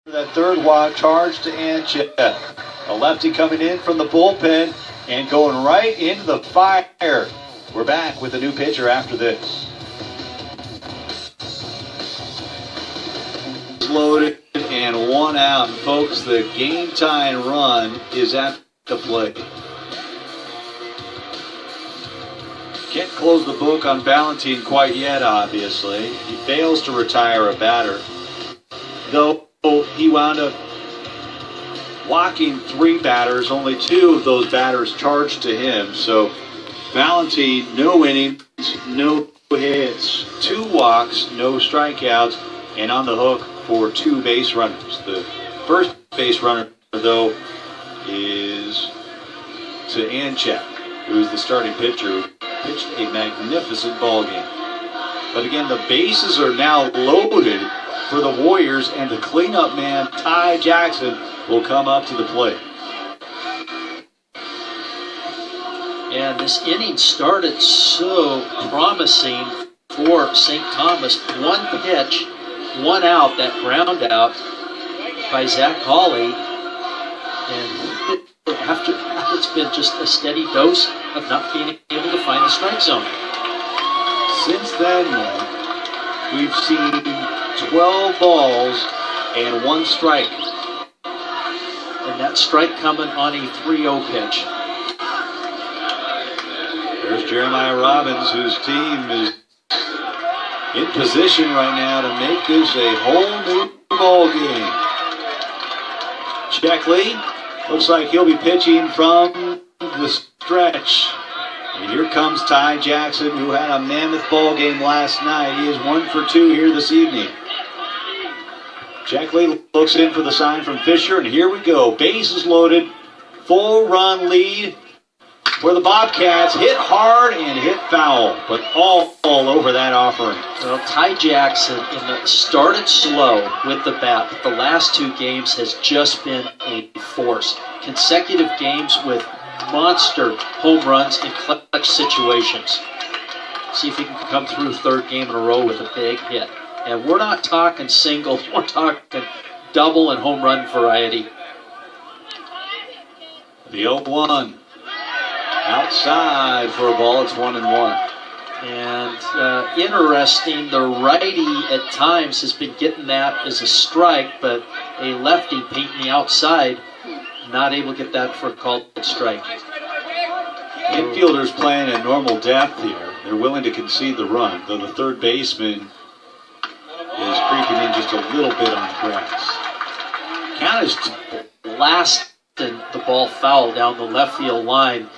That third walk charge to Anchette. A lefty coming in from the bullpen and going right into the fire. We're back with a new pitcher after this. Loaded and one out. And folks, the game time run is at the plate. Can't close the book on Valentine quite yet, obviously. He fails to retire a batter. Though he wound up walking 3 batters, only 2 of those batters charged to him. So Valentine, no innings, no hits, 2 walks, no strikeouts, and on the hook for 2 base runners. The first base runner, though, is to Anchette, who's the starting pitcher, who pitched a magnificent ball game. But again, the bases are now loaded for the Warriors, and the cleanup man, Ty Jackson, will come up to the plate. And this inning started so promising for St. Thomas. 1 pitch, 1 out, that ground out by Zach Hawley. And after that, it's been just a steady dose of not being able to find the strike zone. Since then, we've seen 12 balls and 1 strike. And that strike coming on a 3-0 pitch. There's Jeremiah Robbins, whose team is in position right now to make this a whole new ball game. Checkley looks like he'll be pitching from the stretch. And here comes Ty Jackson, who had a mammoth ball game last night. He is 1 for 2 here this evening. Checkley looks in for the sign from Fisher, and here we go. Bases loaded, 4-run lead where the Bobcats hit hard and hit foul, but all over that offering. Well, Ty Jackson started slow with the bat, but the last 2 games has just been a force. Consecutive games with monster home runs in clutch situations. See if he can come through 3rd game in a row with a big hit. And we're not talking single, we're talking double and home run variety. The 0-1. Outside for a ball, it's 1-1. And interesting, the righty at times has been getting that as a strike, but a lefty painting the outside, not able to get that for a called strike. Infielders playing at normal depth here. They're willing to concede the run, though the third baseman is creeping in just a little bit on the grass. Count is blasting the ball foul down the left field line,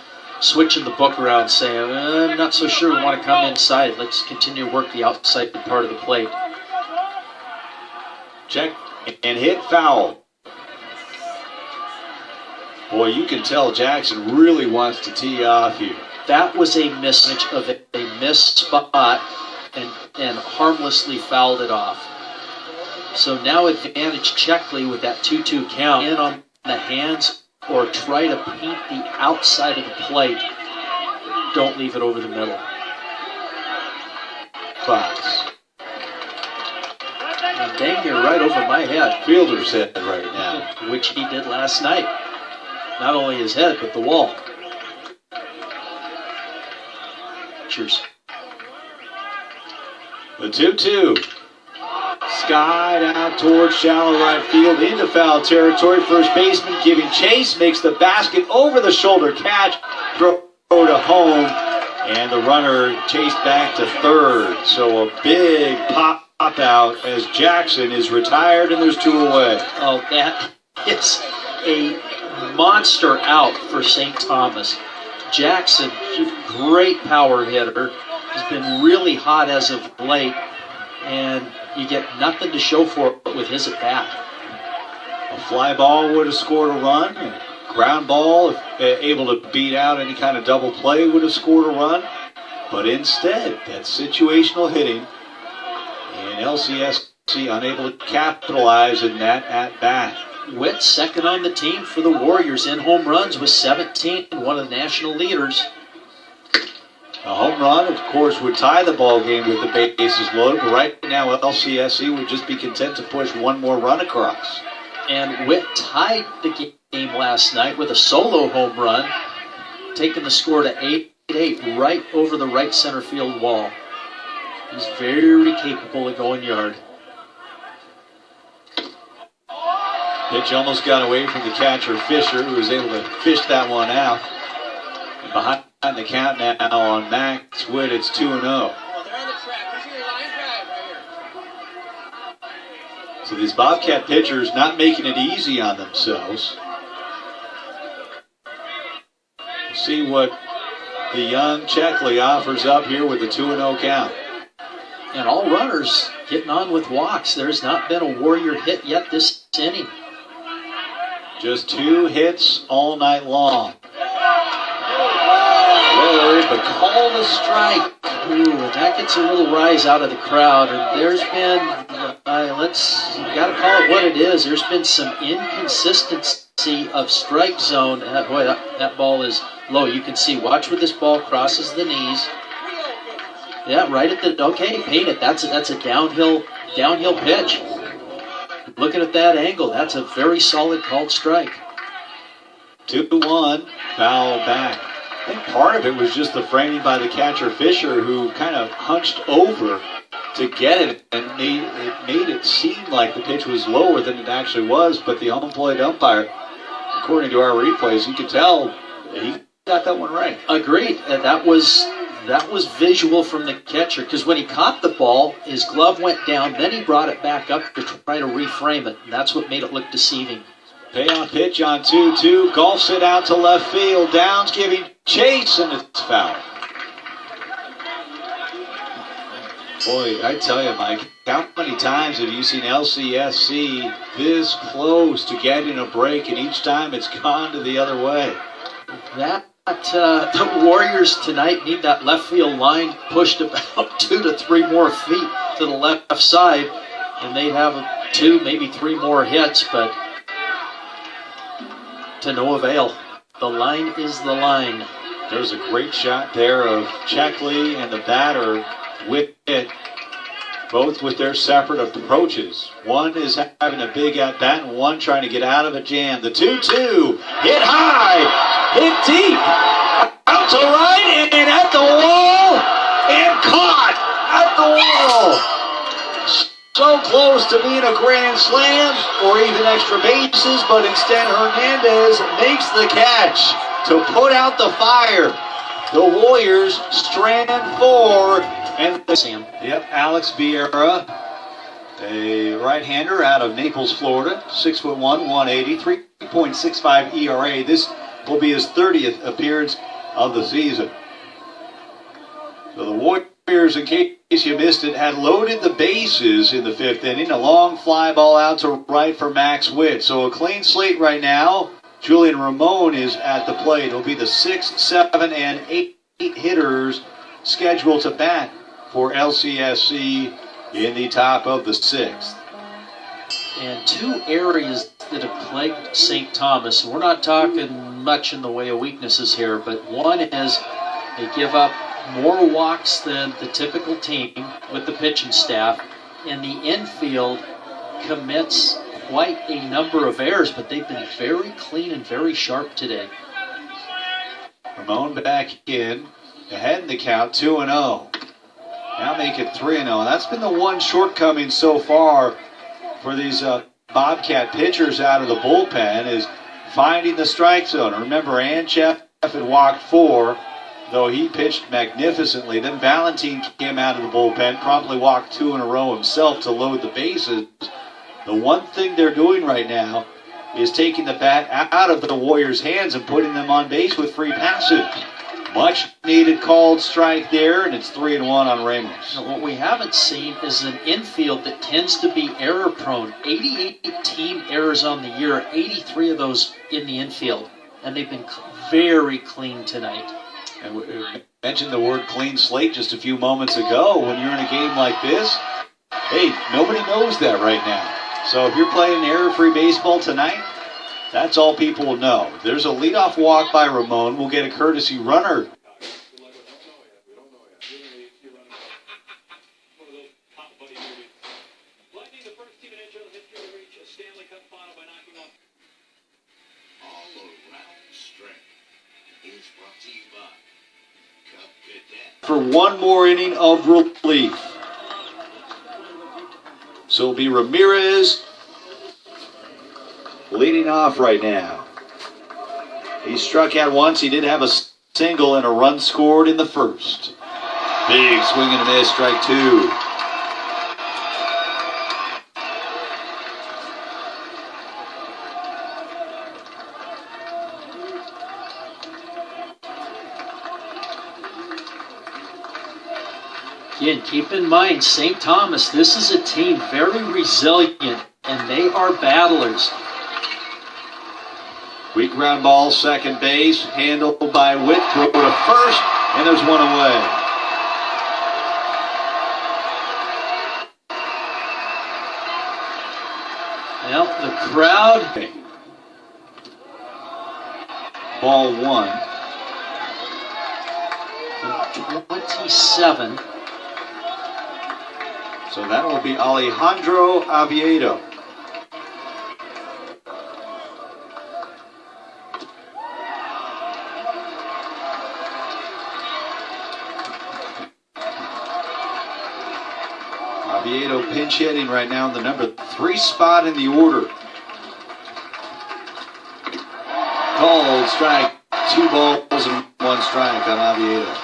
switching the book around, saying, I'm not so sure we want to come inside. Let's continue to work the outside part of the plate. Check and hit foul. Boy, you can tell Jackson really wants to tee off here. That was a mismatch of a missed spot and harmlessly fouled it off. So now advantage Checkley with that 2-2 count in on the hands or try to paint the outside of the plate. Don't leave it over the middle. Fox. And dang near right over my head. Fielder's head right now. Which he did last night. Not only his head, but the wall. Cheers. The 2-2. Skied out towards shallow right field into foul territory. First baseman giving chase, makes the basket over the shoulder catch, throw to home, and the runner chased back to 3rd. So a big pop out as Jackson is retired and there's 2 away. Oh, that is a monster out for St. Thomas. Jackson, great power hitter, has been really hot as of late, and you get nothing to show for it with his at-bat. A fly ball would have scored a run. A ground ball, if able to beat out any kind of double play, would have scored a run. But instead, that situational hitting, and LCSC unable to capitalize in that at-bat. Witt second on the team for the Warriors in home runs with 17, one of the national leaders. A home run, of course, would tie the ball game with the bases loaded, but right now LCSC would just be content to push 1 more run across. And Witt tied the game last night with a solo home run, taking the score to 8-8 right over the right center field wall. He's very capable of going yard. Pitch almost got away from the catcher, Fisher, who was able to fish that one out. And behind the count now on Max Witt, it's 2-0. So these Bobcat pitchers not making it easy on themselves. We'll see what the young Checkley offers up here with the 2-0 count. And all runners getting on with walks. There's not been a Warrior hit yet this inning. Just 2 hits all night long. Willard, but called a strike. Ooh, and that gets a little rise out of the crowd. And there's been, got to call it what it is. There's been some inconsistency of strike zone. Boy, that ball is low. You can see, watch where this ball crosses the knees. Yeah, right at the, okay, paint it. That's a downhill pitch. Looking at that angle, that's a very solid called strike. 2-1, foul back. I think part of it was just the framing by the catcher Fisher, who kind of hunched over to get it, and it made it seem like the pitch was lower than it actually was, but the home plate umpire, according to our replays, you could tell he got that one right. Agreed. That was visual from the catcher, because when he caught the ball, his glove went down, then he brought it back up to try to reframe it, and that's what made it look deceiving. Payoff pitch on 2-2, golfs it out to left field, Downs giving chase, and it's foul. Boy, I tell you, Mike, how many times have you seen LCSC this close to getting a break, and each time it's gone to the other way? The Warriors tonight need that left field line pushed about 2 to 3 more feet to the left side, and they'd have 2, maybe 3 more hits, but to no avail. The line is the line. There's a great shot there of Checkley and the batter with it, both with their separate approaches. One is having a big at-bat and one trying to get out of a jam. The 2-2, hit high, hit deep, out to right and at the wall, and caught at the wall. So close to being a grand slam or even extra bases, but instead Hernandez makes the catch to put out the fire. The Warriors strand 4, and Sam. Yep, Alex Vieira, a right-hander out of Naples, Florida, 6'1", 180, 3.65 ERA. This will be his 30th appearance of the season. So the Warriors, in case you missed it, had loaded the bases in the 5th inning. A long fly ball out to right for Max Witt. So a clean slate right now. Julian Ramon is at the plate. It'll be the 6, 7, and 8 hitters scheduled to bat for LCSC in the top of the 6th. And 2 areas that have plagued St. Thomas. We're not talking much in the way of weaknesses here, but one is they give up more walks than the typical team with the pitching staff, and the infield commits quite a number of errors, but they've been very clean and very sharp today. Ramon back in, ahead in the count, 2-0. Now make it 3-0. That's been the one shortcoming so far for these Bobcat pitchers out of the bullpen, is finding the strike zone. Remember, Anchef had walked 4, though he pitched magnificently. Then Valentin came out of the bullpen, promptly walked 2 in a row himself to load the bases. The one thing they're doing right now is taking the bat out of the Warriors' hands and putting them on base with free passes. Much needed called strike there, and it's 3-1 on Ramos. Now, what we haven't seen is an infield that tends to be error prone. 88 team errors on the year, 83 of those in the infield, and they've been very clean tonight. And we mentioned the word clean slate just a few moments ago. When you're in a game like this, hey, nobody knows that right now. So if you're playing error-free baseball tonight, that's all people will know. There's a leadoff walk by Ramon. We'll get a courtesy runner. For one more inning of relief. So it'll be Ramirez leading off right now. He struck out once. He did have a single and a run scored in the first. Big swing and a miss, strike two. Again, keep in mind, St. Thomas, this is a team very resilient, and they are battlers. Weak ground ball, second base, handled by Witt, throw to first, and there's one away. Well, the crowd. Ball one. 27. So that will be Alejandro Oviedo. Oviedo pinch hitting right now in the number 3 spot in the order. Called strike. 2 balls and 1 strike on Oviedo.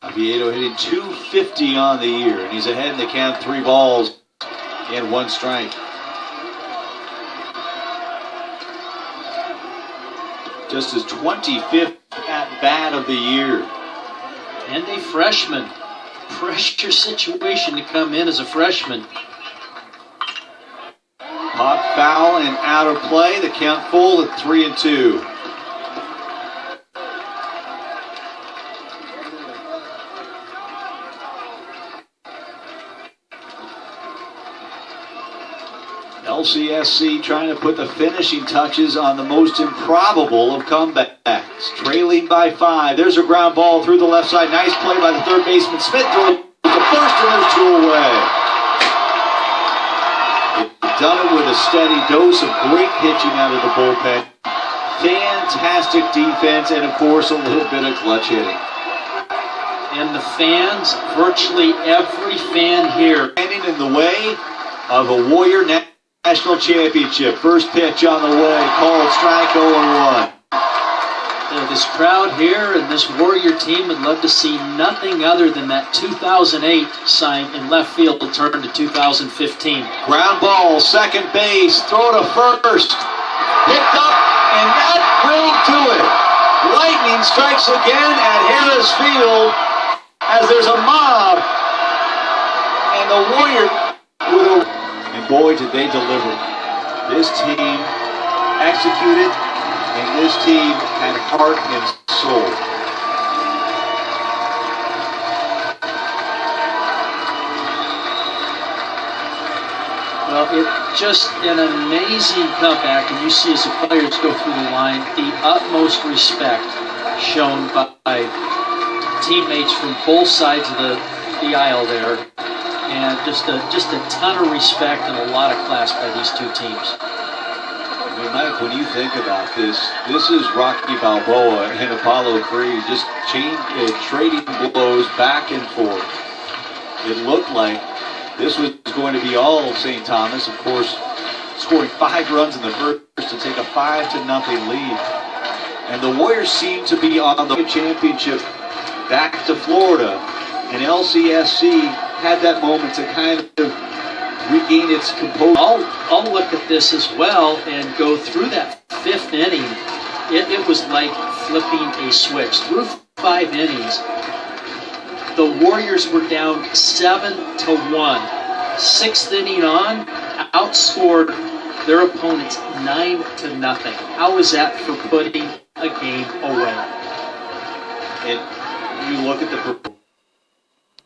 Oviedo hitting .250 on the year, and he's ahead in the count, 3 balls and 1 strike. Just his 25th at-bat of the year. And a freshman. Pressure situation to come in as a freshman. Pop foul and out of play. The count full at 3-2. LCSC trying to put the finishing touches on the most improbable of comebacks. Trailing by 5. There's a ground ball through the left side. Nice play by the third baseman. Smith throws the first, and there's 2 away. They've done it with a steady dose of great pitching out of the bullpen. Fantastic defense, and of course a little bit of clutch hitting. And the fans, virtually every fan here, Standing in the way of a Warrior National Championship. First pitch on the way, called strike 0-1. This crowd here and this Warrior team would love to see nothing other than that 2008 sign in left field to turn to 2015. Ground ball, second base, throw to first. Picked up, and that will do it. Lightning strikes again at Harris Field as there's a mob. And the Warrior with a... And boy, did they deliver. This team executed, and this team had heart and soul. Well, it's just an amazing comeback, and you see as the players go through the line, the utmost respect shown by teammates from both sides of the aisle there. And just a ton of respect and a lot of class by these 2 teams. I mean, Mike, when you think about this is Rocky Balboa and Apollo Creed just trading blows back and forth. It looked like this was going to be all St. Thomas, of course, scoring 5 runs in the first to take a 5-0 lead. And the Warriors seem to be on the championship back to Florida, and LCSC had that moment to kind of regain its composure. I'll look at this as well and go through that 5th inning. It was like flipping a switch. Through 5 innings, the Warriors were down 7-1. 6th inning on, outscored their opponents 9-0. How is that for putting a game away? And you look at the